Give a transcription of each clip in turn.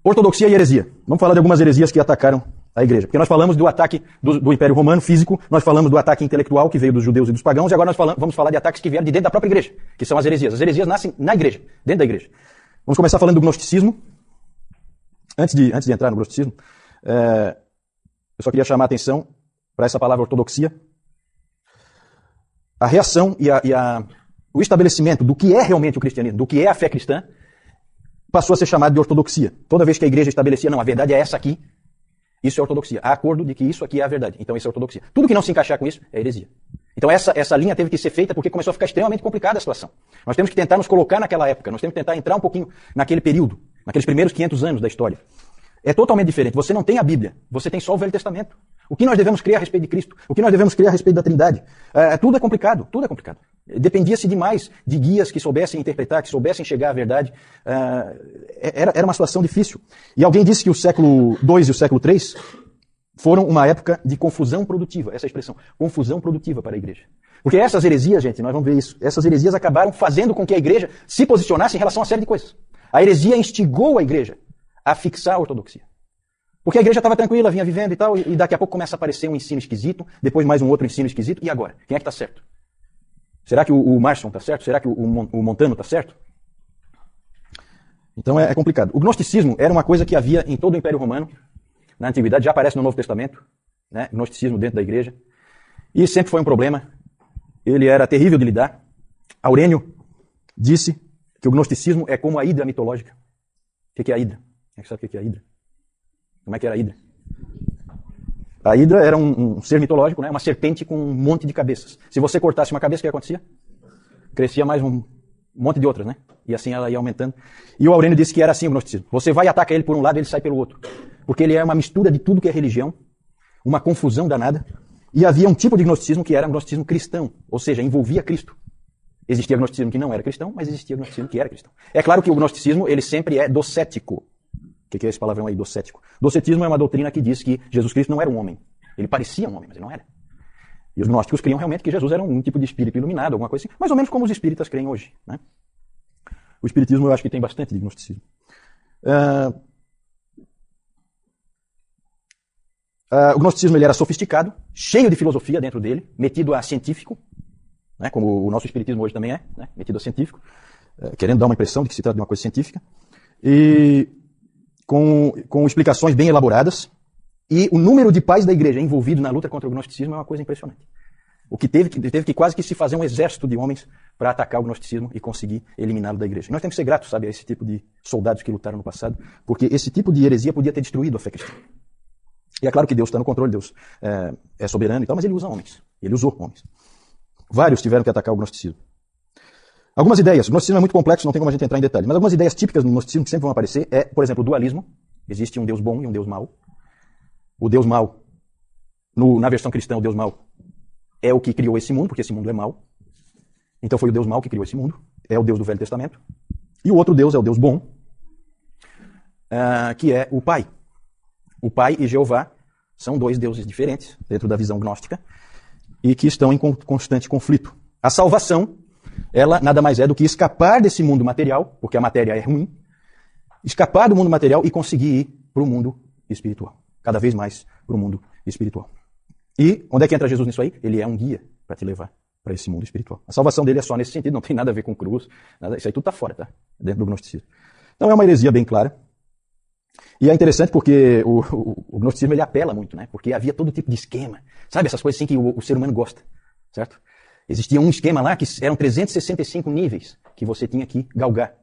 Ortodoxia e heresia. Vamos falar de algumas heresias que atacaram a igreja. Porque nós falamos do ataque do Império Romano físico, nós falamos do ataque intelectual que veio dos judeus e dos pagãos, e agora nós vamos falar de ataques que vieram de dentro da própria igreja, que são as heresias. As heresias nascem na igreja, dentro da igreja. Vamos começar falando do gnosticismo. Antes de entrar no gnosticismo, eu só queria chamar a atenção para essa palavra ortodoxia. A reação e o estabelecimento do que é realmente o cristianismo, do que é a fé cristã, passou a ser chamado de ortodoxia. Toda vez que a igreja estabelecia, não, a verdade é essa aqui, isso é ortodoxia. Há acordo de que isso aqui é a verdade. Então isso é ortodoxia. Tudo que não se encaixar com isso é heresia. Então essa linha teve que ser feita porque começou a ficar extremamente complicada a situação. Nós temos que tentar nos colocar naquela época, nós temos que tentar entrar um pouquinho naquele período, naqueles primeiros 500 anos da história. É totalmente diferente. Você não tem a Bíblia, você tem só o Velho Testamento. O que nós devemos crer a respeito de Cristo? O que nós devemos crer a respeito da Trindade? Tudo é complicado, tudo é complicado. Dependia-se demais de guias que soubessem interpretar, que soubessem chegar à verdade. Era uma situação difícil. E alguém disse que o século II e o século III foram uma época de confusão produtiva, essa expressão, confusão produtiva para a igreja. Porque essas heresias, gente, nós vamos ver isso, essas heresias acabaram fazendo com que a igreja se posicionasse em relação a uma série de coisas. A heresia instigou a igreja a fixar a ortodoxia. Porque a igreja estava tranquila, vinha vivendo e tal, e daqui a pouco começa a aparecer um ensino esquisito, depois mais um outro ensino esquisito, e agora? Quem é que está certo? Será que o Marson está certo? Será que o Montano está certo? Então é complicado. O gnosticismo era uma coisa que havia em todo o Império Romano, na Antiguidade, já aparece no Novo Testamento, né? Gnosticismo dentro da igreja, e sempre foi um problema, ele era terrível de lidar. Aurênio disse que o gnosticismo é como a hidra mitológica. O que é a hidra? Quem é que sabe o que é a hidra? Como é que era a hidra? A hidra era um ser mitológico, né? Uma serpente com um monte de cabeças. Se você cortasse uma cabeça, o que acontecia? Crescia mais um monte de outras, né? E assim ela ia aumentando. E o Aurênio disse que era assim o gnosticismo. Você vai e ataca ele por um lado e ele sai pelo outro. Porque ele é uma mistura de tudo que é religião, uma confusão danada. E havia um tipo de gnosticismo que era um gnosticismo cristão, ou seja, envolvia Cristo. Existia gnosticismo que não era cristão, mas existia gnosticismo que era cristão. É claro que o gnosticismo, ele sempre é docético. O que é esse palavrão aí, docético? Docetismo é uma doutrina que diz que Jesus Cristo não era um homem. Ele parecia um homem, mas ele não era. E os gnósticos criam realmente que Jesus era um tipo de espírito iluminado, alguma coisa assim, mais ou menos como os espíritas creem hoje, né? O espiritismo eu acho que tem bastante de gnosticismo. O gnosticismo ele era sofisticado, cheio de filosofia dentro dele, metido a científico, né, como o nosso espiritismo hoje também é, né, metido a científico, querendo dar uma impressão de que se trata de uma coisa científica, e com explicações bem elaboradas, e o número de pais da igreja envolvidos na luta contra o gnosticismo é uma coisa impressionante. O que teve que quase que se fazer um exército de homens para atacar o gnosticismo e conseguir eliminá-lo da igreja. Nós temos que ser gratos, sabe, a esse tipo de soldados que lutaram no passado, porque esse tipo de heresia podia ter destruído a fé cristã. E é claro que Deus está no controle, Deus é soberano e tal, mas ele usa homens. Ele usou homens. Vários tiveram que atacar o gnosticismo. Algumas ideias. O gnosticismo é muito complexo, não tem como a gente entrar em detalhes. Mas algumas ideias típicas do gnosticismo que sempre vão aparecer é, por exemplo, o dualismo. Existe um Deus bom e um Deus mau. O Deus mau, na versão cristã, o Deus mau é o que criou esse mundo, porque esse mundo é mau. Então foi o Deus mau que criou esse mundo. É o Deus do Velho Testamento. E o outro Deus é o Deus bom, que é o Pai. O Pai e Jeová são dois deuses diferentes dentro da visão gnóstica e que estão em constante conflito. A salvação, ela nada mais é do que escapar desse mundo material, porque a matéria é ruim, escapar do mundo material e conseguir ir para o mundo espiritual. Cada vez mais para o mundo espiritual. E onde é que entra Jesus nisso aí? Ele é um guia para te levar para esse mundo espiritual. A salvação dele é só nesse sentido, não tem nada a ver com cruz, nada, isso aí tudo está fora, tá? Dentro do gnosticismo. Então é uma heresia bem clara. E é interessante porque o gnosticismo ele apela muito, né? Porque havia todo tipo de esquema. Sabe, essas coisas assim que o ser humano gosta, certo? Existia um esquema lá que eram 365 níveis que você tinha que galgar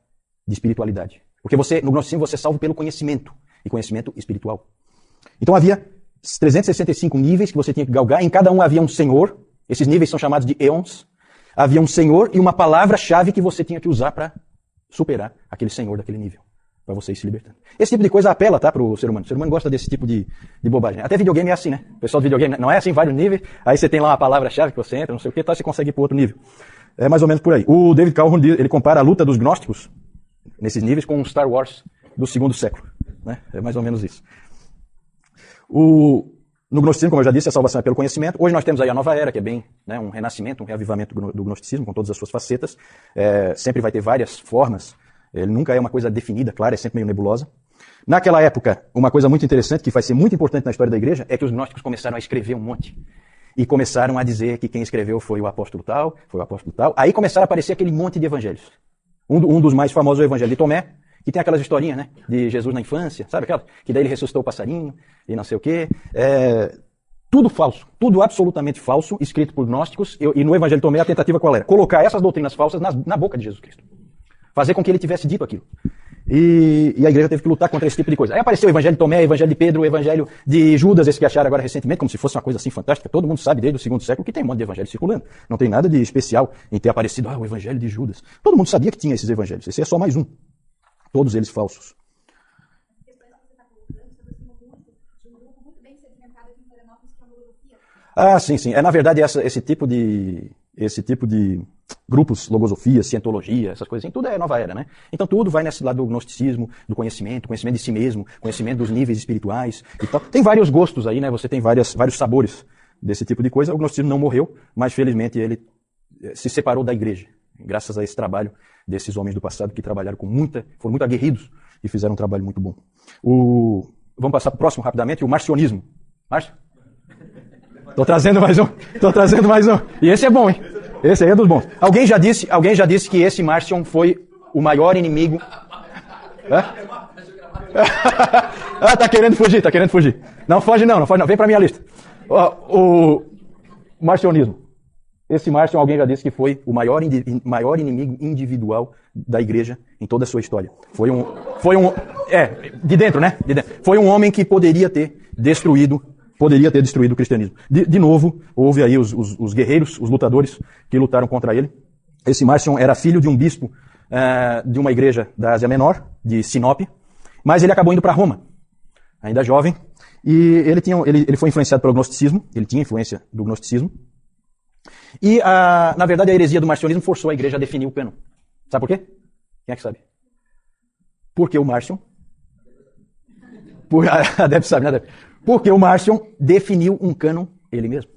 de espiritualidade. Porque no gnosticismo você é salvo pelo conhecimento, e conhecimento espiritual. Então havia 365 níveis que você tinha que galgar, em cada um havia um senhor, esses níveis são chamados de éons, havia um senhor e uma palavra-chave que você tinha que usar para superar aquele senhor daquele nível, para você ir se libertando. Esse tipo de coisa apela, tá, para o ser humano. O ser humano gosta desse tipo de bobagem. Até videogame é assim, né? O pessoal do videogame não é assim, vários níveis, aí você tem lá uma palavra-chave que você entra, não sei o que, tá, você consegue ir para outro nível. É mais ou menos por aí. O David Calhoun, ele compara a luta dos gnósticos, nesses níveis, com o Star Wars do 2º século. Né? É mais ou menos isso. No gnosticismo, como eu já disse, a salvação é pelo conhecimento. Hoje nós temos aí a nova era, que é bem, né, um renascimento, um reavivamento do gnosticismo, com todas as suas facetas. Sempre vai ter várias formas. Ele nunca é uma coisa definida, clara, é sempre meio nebulosa. Naquela época, uma coisa muito interessante, que vai ser muito importante na história da igreja, é que os gnósticos começaram a escrever um monte. E começaram a dizer que quem escreveu foi o apóstolo tal, foi o apóstolo tal. Aí começaram a aparecer aquele monte de evangelhos. Um dos mais famosos é o evangelho de Tomé, que tem aquelas historinhas, né? De Jesus na infância, sabe aquela? Que daí ele ressuscitou o passarinho e não sei o quê. Tudo falso, tudo absolutamente falso, escrito por gnósticos. E no evangelho de Tomé a tentativa qual era? Colocar essas doutrinas falsas na boca de Jesus Cristo. Fazer com que ele tivesse dito aquilo. E a igreja teve que lutar contra esse tipo de coisa. Aí apareceu o evangelho de Tomé, o evangelho de Pedro, o evangelho de Judas, esse que acharam agora recentemente, como se fosse uma coisa assim fantástica. Todo mundo sabe desde o segundo século que tem um monte de evangelho circulando. Não tem nada de especial em ter aparecido, o evangelho de Judas. Todo mundo sabia que tinha esses evangelhos. Esse é só mais um. Todos eles falsos. Ah, sim, sim. Na verdade, esse tipo de grupos, logosofia, cientologia, essas coisas, tudo é nova era, né? Então tudo vai nesse lado do gnosticismo, do conhecimento de si mesmo, conhecimento dos níveis espirituais e tal. Tem vários gostos aí, né? Você tem vários sabores desse tipo de coisa. O gnosticismo não morreu, mas felizmente ele se separou da igreja, graças a esse trabalho desses homens do passado que trabalharam foram muito aguerridos e fizeram um trabalho muito bom. Vamos passar para o próximo rapidamente, o marcionismo. Márcio? Tô trazendo mais um. E esse é bom, hein? Esse aí é dos bons. Alguém já disse que esse Marcion foi o maior inimigo. Tá querendo fugir. Não foge não. Vem pra minha lista. O marcionismo. Esse Marcion, alguém já disse que foi o maior inimigo individual da igreja em toda a sua história. De dentro, né? Foi um homem que poderia ter destruído o cristianismo. De novo, houve aí os guerreiros, os lutadores que lutaram contra ele. Esse Marcion era filho de um bispo de uma igreja da Ásia Menor, de Sinop, mas ele acabou indo para Roma, ainda jovem, e ele foi influenciado pelo gnosticismo, ele tinha influência do gnosticismo, e na verdade a heresia do marcionismo forçou a igreja a definir o cânon. Sabe por quê? Quem é que sabe? Porque o Marcion... Deve saber, né? Porque o Marcion definiu um cânon ele mesmo.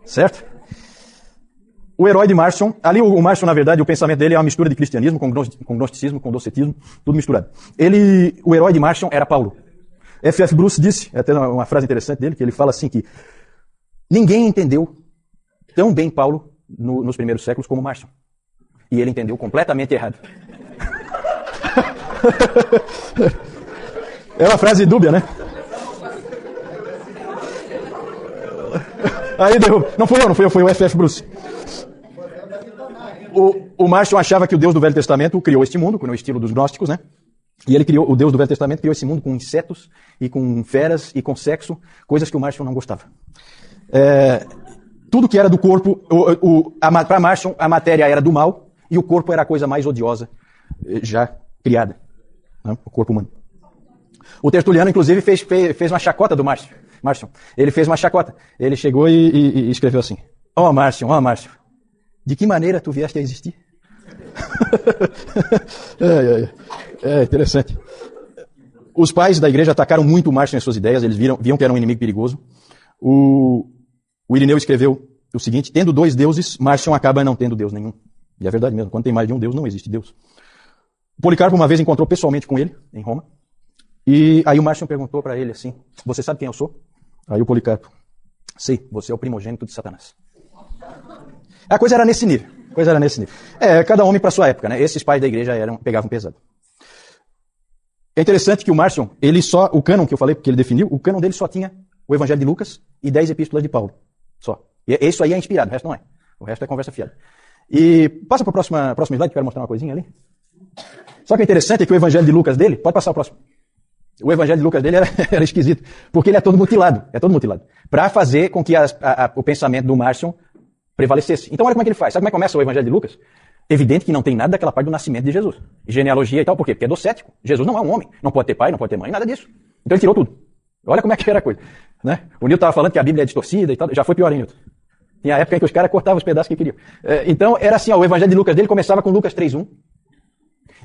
Certo? O herói de Marcion, ali o Marcion, na verdade, o pensamento dele é uma mistura de cristianismo com gnosticismo, com docetismo, tudo misturado. O herói de Marcion era Paulo. F.F. Bruce disse, até uma frase interessante dele, que ele fala assim que ninguém entendeu tão bem Paulo nos primeiros séculos como Marcion. E ele entendeu completamente errado. É uma frase dúbia, né? Aí derruba. Não fui eu, foi o F.F. Bruce. O Marcion achava que o Deus do Velho Testamento criou este mundo, no estilo dos gnósticos, né? E o Deus do Velho Testamento criou esse mundo com insetos e com feras e com sexo, coisas que o Marcion não gostava. Tudo que era do corpo, para Marcion, a matéria era do mal e o corpo era a coisa mais odiosa já criada, né? O corpo humano. O Tertuliano, inclusive, fez uma chacota do Marcion. Ele fez uma chacota. Ele chegou e escreveu assim: Ó Marcion, de que maneira tu vieste a existir? É interessante. Os pais da igreja atacaram muito o Marcion em suas ideias, eles viam que era um inimigo perigoso. O Irineu escreveu o seguinte: tendo dois deuses, Marcion acaba não tendo Deus nenhum. E é verdade mesmo, quando tem mais de um Deus, não existe Deus. O Policarpo uma vez encontrou pessoalmente com ele, em Roma, e aí o Marcion perguntou para ele assim: você sabe quem eu sou? Aí o Policarpo: sei, você é o primogênito de Satanás. A coisa era nesse nível. Cada homem para sua época, né? Esses pais da igreja pegavam pesado. É interessante que o Marcion, o cânon que eu falei, porque ele definiu, o cânon dele só tinha o Evangelho de Lucas e 10 epístolas de Paulo. Só. E isso aí é inspirado, o resto não é. O resto é conversa fiada. E passa para o próximo slide, que eu quero mostrar uma coisinha ali. Só que o interessante é que o Evangelho de Lucas dele, pode passar o próximo. O Evangelho de Lucas dele era esquisito, porque ele é todo mutilado. Para fazer com que o pensamento do Marcion prevalecesse. Então olha como é que ele faz. Sabe como é que começa o Evangelho de Lucas? Evidente que não tem nada daquela parte do nascimento de Jesus. Genealogia e tal, por quê? Porque é docético. Jesus não é um homem. Não pode ter pai, não pode ter mãe, nada disso. Então ele tirou tudo. Olha como é que era a coisa. Né? O Newton estava falando que a Bíblia é distorcida e tal. Já foi pior, hein, Newton? Tinha a época em que os caras cortavam os pedaços que queriam. Então era assim, o Evangelho de Lucas dele começava com Lucas 3:1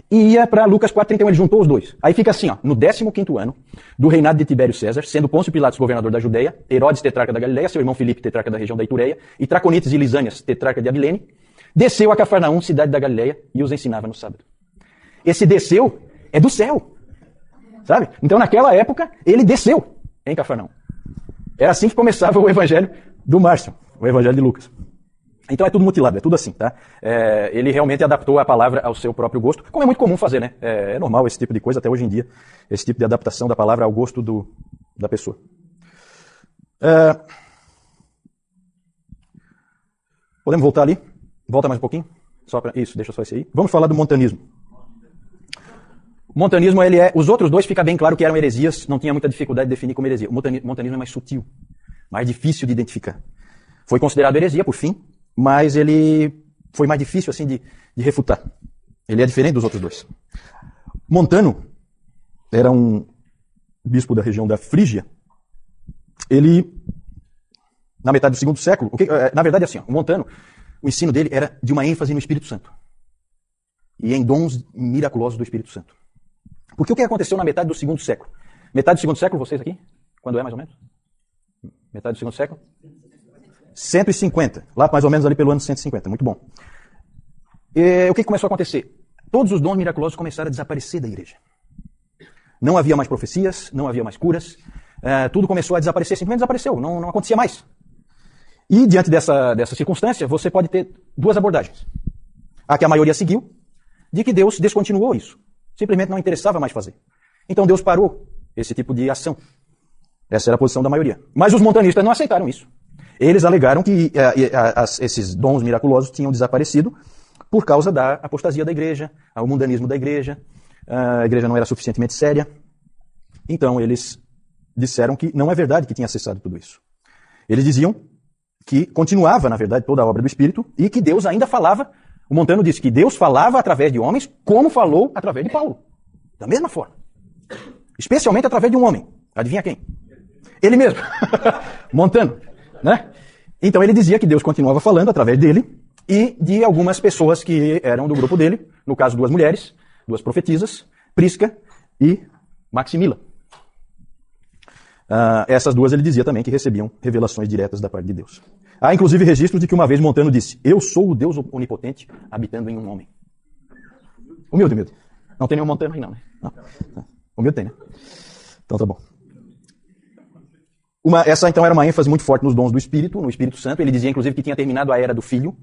e ia para Lucas 4:31, ele juntou os dois. Aí fica assim, no 15º ano do reinado de Tibério César, sendo Pôncio Pilatos governador da Judeia, Herodes tetrarca da Galileia, seu irmão Filipe tetrarca da região da Itureia, e Traconites e Lisânias tetrarca de Abilene, desceu a Cafarnaum, cidade da Galileia, e os ensinava no sábado. Esse desceu é do céu. Sabe? Então, naquela época, ele desceu em Cafarnaum. Era assim que começava o evangelho do Márcio, o evangelho de Lucas. Então é tudo mutilado, é tudo assim, tá? Ele realmente adaptou a palavra ao seu próprio gosto, como é muito comum fazer, né? É normal esse tipo de coisa, até hoje em dia, esse tipo de adaptação da palavra ao gosto da pessoa. Podemos voltar ali? Volta mais um pouquinho? Isso, deixa só esse aí. Vamos falar do montanismo. O montanismo, os outros dois fica bem claro que eram heresias, não tinha muita dificuldade de definir como heresia. O montanismo é mais sutil, mais difícil de identificar. Foi considerado heresia, por fim, mas ele foi mais difícil assim de refutar. Ele é diferente dos outros dois. Montano era um bispo da região da Frígia. Ele, na metade do segundo século, na verdade assim, o Montano, o ensino dele era de uma ênfase no Espírito Santo e em dons miraculosos do Espírito Santo. Porque o que aconteceu na metade do segundo século? Metade do segundo século, vocês aqui? Quando é mais ou menos? Metade do segundo século? 150. Lá mais ou menos ali pelo ano 150. Muito bom. O que começou a acontecer? Todos os dons miraculosos começaram a desaparecer da igreja. Não havia mais profecias, não havia mais curas. Tudo começou a desaparecer, simplesmente desapareceu. Não acontecia mais. E diante dessa circunstância, você pode ter duas abordagens. A que a maioria seguiu, de que Deus descontinuou isso. Simplesmente não interessava mais fazer. Então Deus parou esse tipo de ação. Essa era a posição da maioria. Mas os montanistas não aceitaram isso. Eles alegaram que esses dons miraculosos tinham desaparecido por causa da apostasia da igreja, o mundanismo da igreja, a igreja não era suficientemente séria. Então eles disseram que não é verdade que tinha cessado tudo isso. Eles diziam que continuava, na verdade, toda a obra do Espírito e que Deus ainda falava. O Montano disse que Deus falava através de homens como falou através de Paulo. Da mesma forma. Especialmente através de um homem. Adivinha quem? Ele mesmo. Montano. Né? Então ele dizia que Deus continuava falando através dele e de algumas pessoas que eram do grupo dele, no caso duas mulheres, duas profetisas, Prisca e Maximila. Essas duas ele dizia também que recebiam revelações diretas da parte de Deus. Há inclusive registros de que uma vez Montano disse: eu sou o Deus onipotente habitando em um homem. Humilde, humilde. Não tem nenhum Montano aí não, né? Não. Humilde tem, né? Então tá bom. Essa então era uma ênfase muito forte nos dons do Espírito, no Espírito Santo. Ele dizia inclusive que tinha terminado a era do Filho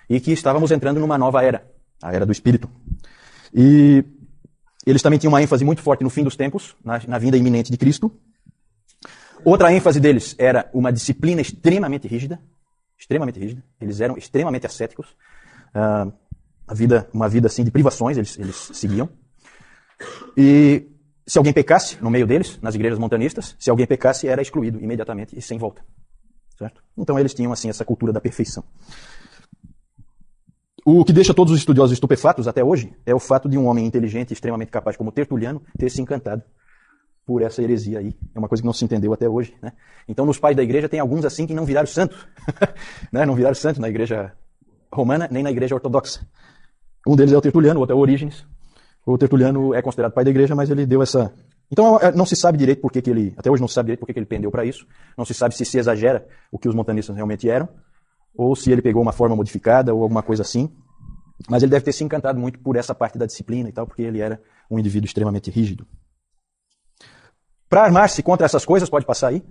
e que estávamos entrando numa nova era, a era do Espírito. E eles também tinham uma ênfase muito forte no fim dos tempos, na vinda iminente de Cristo. Outra ênfase deles era uma disciplina extremamente rígida. Extremamente rígida. Eles eram extremamente ascéticos. Uma vida assim de privações eles seguiam. E se alguém pecasse no meio deles, nas igrejas montanistas, se alguém pecasse era excluído imediatamente e sem volta. Certo? Então eles tinham assim essa cultura da perfeição. O que deixa todos os estudiosos estupefatos até hoje é o fato de um homem inteligente e extremamente capaz como Tertuliano ter se encantado por essa heresia aí. É uma coisa que não se entendeu até hoje. Né? Então, nos pais da igreja, tem alguns assim que não viraram santos. Né? Não viraram santos na igreja romana, nem na igreja ortodoxa. Um deles é o Tertuliano, o outro é o Orígenes. O Tertuliano é considerado pai da igreja, mas ele deu essa... Então, não se sabe direito por que ele... Até hoje não se sabe direito por que ele pendeu para isso. Não se sabe se exagera o que os montanistas realmente eram, ou se ele pegou uma forma modificada, ou alguma coisa assim. Mas ele deve ter se encantado muito por essa parte da disciplina e tal, porque ele era um indivíduo extremamente rígido. Para armar-se contra essas coisas, pode passar aí?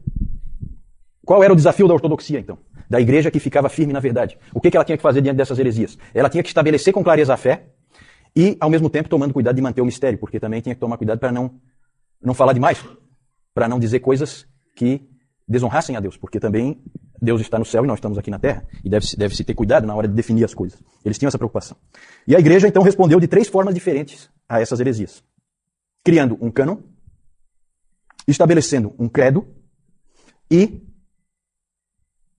Qual era o desafio da ortodoxia, então? Da igreja que ficava firme na verdade. O que ela tinha que fazer diante dessas heresias? Ela tinha que estabelecer com clareza a fé e, ao mesmo tempo, tomando cuidado de manter o mistério, porque também tinha que tomar cuidado para não falar demais, para não dizer coisas que desonrassem a Deus, porque também Deus está no céu e nós estamos aqui na terra, e deve-se ter cuidado na hora de definir as coisas. Eles tinham essa preocupação. E a igreja, então, respondeu de 3 formas diferentes a essas heresias. Criando um cânon, estabelecendo um credo e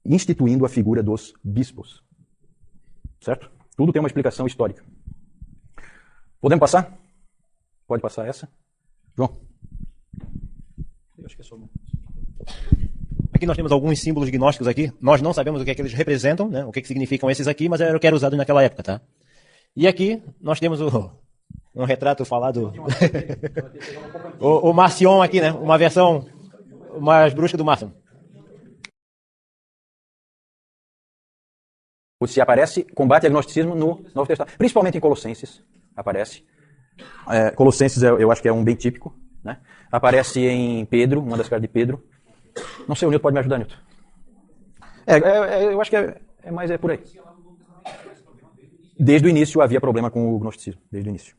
instituindo a figura dos bispos. Certo? Tudo tem uma explicação histórica. Podemos passar? Pode passar essa? João? Eu acho que é só... Aqui nós temos alguns símbolos gnósticos aqui. Nós não sabemos o que é que eles representam, né? O que significam esses aqui, mas era o que era usado naquela época, tá? E aqui nós temos um retrato falado... o Marcion aqui, né? Uma versão mais brusca do Marcion. Se aparece, combate agnosticismo no Novo Testamento. Principalmente em Colossenses, aparece. Colossenses eu acho que é um bem típico, né? Aparece em Pedro, uma das cartas de Pedro. Não sei, o Newton pode me ajudar, Newton. Eu acho que mas é por aí. Desde o início havia problema com o gnosticismo, desde o início.